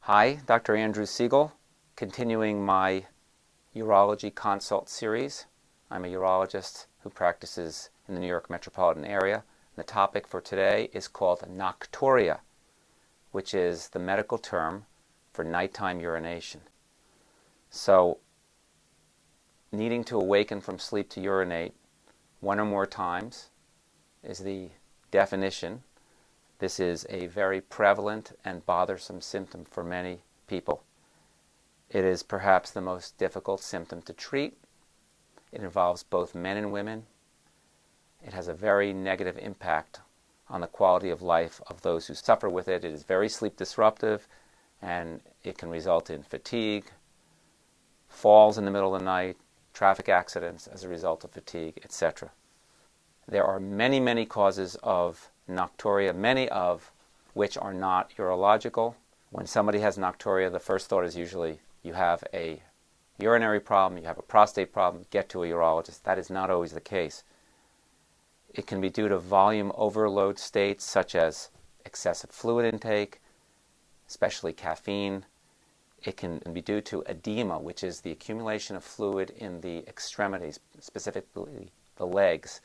Hi, Dr. Andrew Siegel, continuing my urology consult series. I'm a urologist who practices in the New York metropolitan area. The topic for today is called Nocturia, which is the medical term for nighttime urination. So, needing to awaken from sleep to urinate one or more times is the definition. This is a very prevalent and bothersome symptom for many people. It is perhaps the most difficult symptom to treat. It involves both men and women. It has a very negative impact on the quality of life of those who suffer with it. It is very sleep disruptive, and it can result in fatigue, falls in the middle of the night, traffic accidents as a result of fatigue, etc. There are many, many causes of nocturia, many of which are not urological. When somebody has nocturia, the first thought is usually you have a urinary problem, you have a prostate problem, get to a urologist. That is not always the case. It can be due to volume overload states such as excessive fluid intake, especially caffeine. It can be due to edema, which is the accumulation of fluid in the extremities, specifically the legs.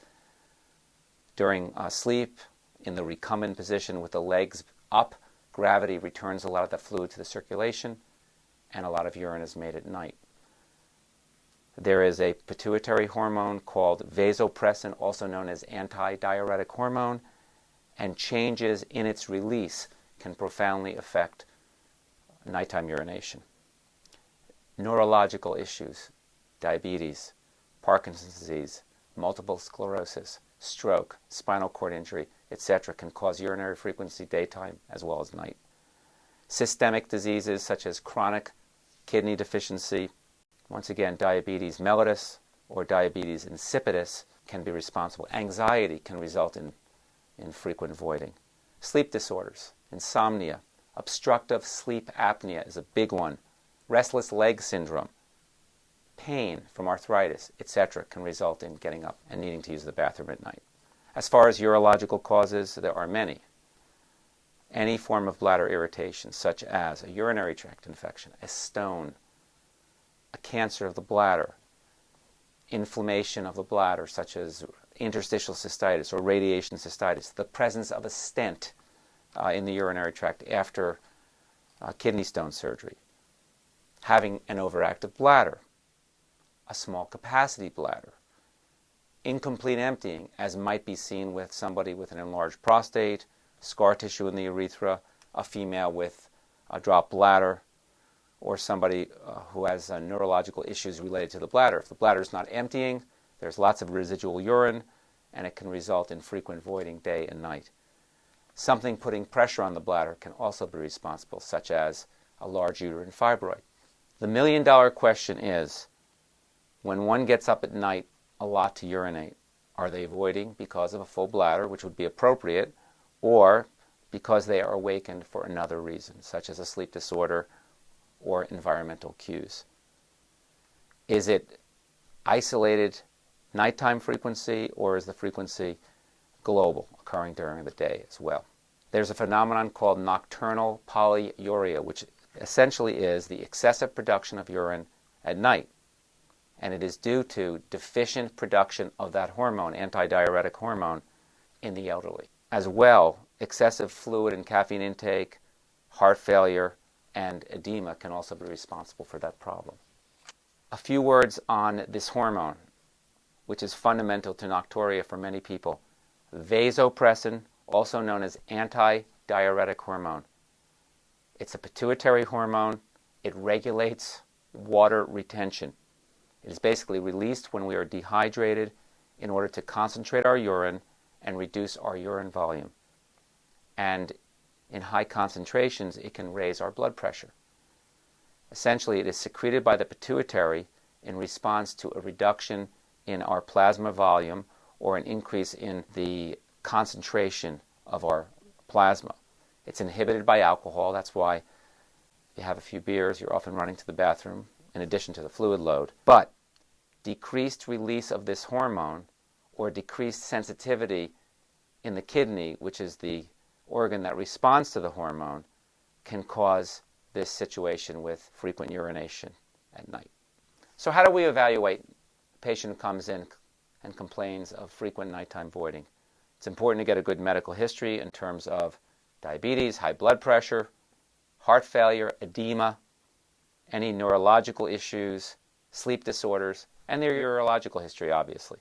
During sleep, in the recumbent position with the legs up, gravity returns a lot of that fluid to the circulation, and a lot of urine is made at night. There is a pituitary hormone called Vasopressin, also known as anti-diuretic hormone, and changes in its release can profoundly affect nighttime urination. Neurological issues, diabetes, Parkinson's disease, multiple sclerosis, stroke, spinal cord injury, etc. can cause urinary frequency daytime as well as night. Systemic diseases such as chronic kidney deficiency, once again diabetes mellitus or diabetes insipidus can be responsible. Anxiety can result in frequent voiding. Sleep disorders, insomnia, obstructive sleep apnea is a big one. Restless leg syndrome, pain from arthritis, etc. can result in getting up and needing to use the bathroom at night. As far as urological causes, there are many. Any form of bladder irritation, such as a urinary tract infection, a stone, a cancer of the bladder, inflammation of the bladder, such as interstitial cystitis or radiation cystitis, the presence of a stent in the urinary tract after kidney stone surgery, having an overactive bladder, a small capacity bladder, incomplete emptying, as might be seen with somebody with an enlarged prostate, scar tissue in the urethra, a female with a dropped bladder, or somebody who has neurological issues related to the bladder. If the bladder is not emptying, there's lots of residual urine, and it can result in frequent voiding day and night. Something putting pressure on the bladder can also be responsible, such as a large uterine fibroid. The million-dollar question is, when one gets up at night a lot to urinate, are they voiding because of a full bladder, which would be appropriate, or because they are awakened for another reason, such as a sleep disorder or environmental cues? Is it isolated nighttime frequency, or is the frequency global, occurring during the day as well? There's a phenomenon called nocturnal polyuria, which essentially is the excessive production of urine at night. And it is due to deficient production of that hormone, anti-diuretic hormone, in the elderly. As well, excessive fluid and caffeine intake, heart failure, and edema can also be responsible for that problem. A few words on this hormone, which is fundamental to nocturia for many people. Vasopressin, also known as anti-diuretic hormone. It's a pituitary hormone. It regulates water retention. It is basically released when we are dehydrated in order to concentrate our urine and reduce our urine volume. And in high concentrations, it can raise our blood pressure. Essentially, it is secreted by the pituitary in response to a reduction in our plasma volume or an increase in the concentration of our plasma. It's inhibited by alcohol. That's why you have a few beers, you're often running to the bathroom, in addition to the fluid load. But decreased release of this hormone or decreased sensitivity in the kidney, which is the organ that responds to the hormone, can cause this situation with frequent urination at night. So how do we evaluate a patient who comes in and complains of frequent nighttime voiding? It's important to get a good medical history in terms of diabetes, high blood pressure, heart failure, edema, any neurological issues, sleep disorders, and their urological history, obviously.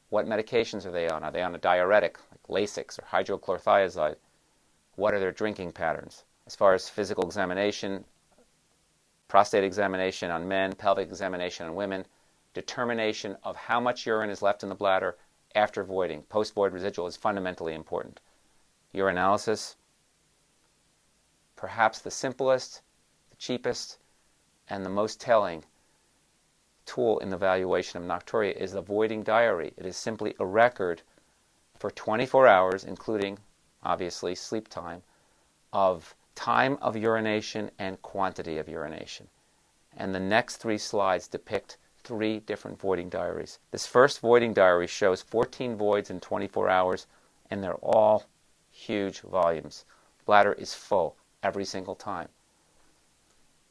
What medications are they on? Are they on a diuretic, like Lasix or hydrochlorothiazide? What are their drinking patterns? As far as physical examination, prostate examination on men, pelvic examination on women, determination of how much urine is left in the bladder after voiding, post-void residual, is fundamentally important. Urinalysis, perhaps the simplest, the cheapest, and the most telling tool in the evaluation of nocturia is the voiding diary. It is simply a record for 24 hours, including, obviously, sleep time of urination and quantity of urination. And the next 3 slides depict 3 different voiding diaries. This first voiding diary shows 14 voids in 24 hours, and they're all huge volumes. Bladder is full every single time.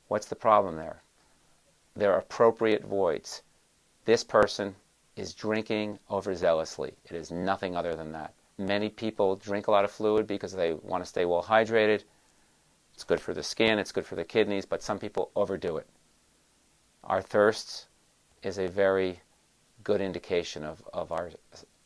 What's the problem there? They're appropriate voids. This person is drinking overzealously. It is nothing other than that. Many people drink a lot of fluid because they want to stay well hydrated. It's good for the skin, it's good for the kidneys, but some people overdo it. Our thirst is a very good indication of our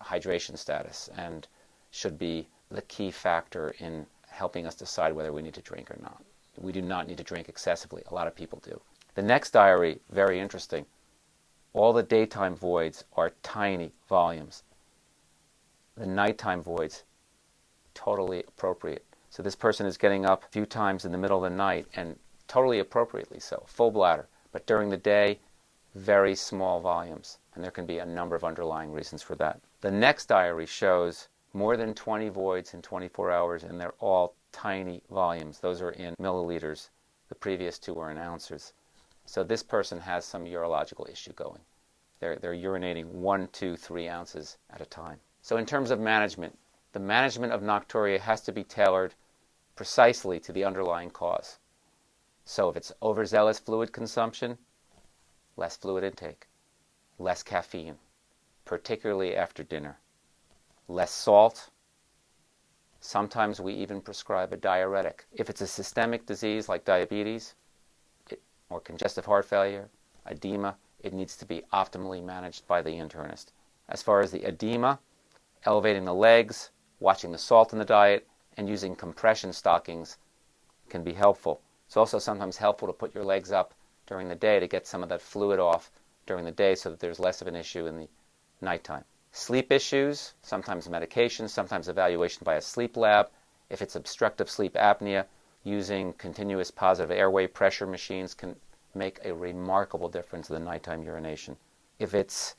hydration status and should be the key factor in helping us decide whether we need to drink or not. We do not need to drink excessively. A lot of people do. The next diary, very interesting. All the daytime voids are tiny volumes. The nighttime voids, totally appropriate. So this person is getting up a few times in the middle of the night, and totally appropriately so, full bladder. But during the day, very small volumes, and there can be a number of underlying reasons for that. The next diary shows more than 20 voids in 24 hours, and they're all tiny volumes. Those are in milliliters. The previous 2 were in ounces. So this person has some urological issue going. They're urinating 1, 2, 3 ounces at a time. So in terms of management, the management of nocturia has to be tailored precisely to the underlying cause. So if it's overzealous fluid consumption, less fluid intake, less caffeine, particularly after dinner, less salt. Sometimes we even prescribe a diuretic. If it's a systemic disease like diabetes or congestive heart failure, edema, it needs to be optimally managed by the internist. As far as the edema, elevating the legs, watching the salt in the diet, and using compression stockings can be helpful. It's also sometimes helpful to put your legs up during the day to get some of that fluid off during the day so that there's less of an issue in the nighttime. Sleep issues, sometimes medications, sometimes evaluation by a sleep lab. If it's obstructive sleep apnea, using continuous positive airway pressure machines can make a remarkable difference in the nighttime urination. If it's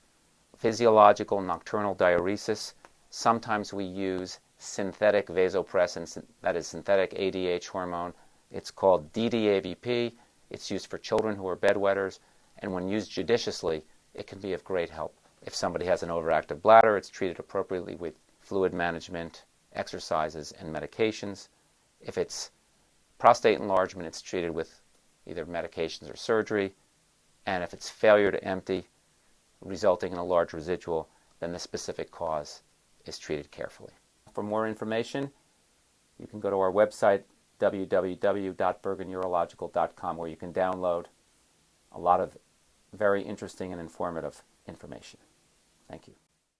physiological nocturnal diuresis, sometimes we use synthetic vasopressin, that is synthetic ADH hormone. It's called DDAVP. It's used for children who are bedwetters, and when used judiciously, it can be of great help. If somebody has an overactive bladder, it's treated appropriately with fluid management, exercises, and medications. If it's prostate enlargement, it's treated with either medications or surgery. And if it's failure to empty, resulting in a large residual, then the specific cause is treated carefully. For more information, you can go to our website, www.bergenurological.com, where you can download a lot of very interesting and informative information. Thank you.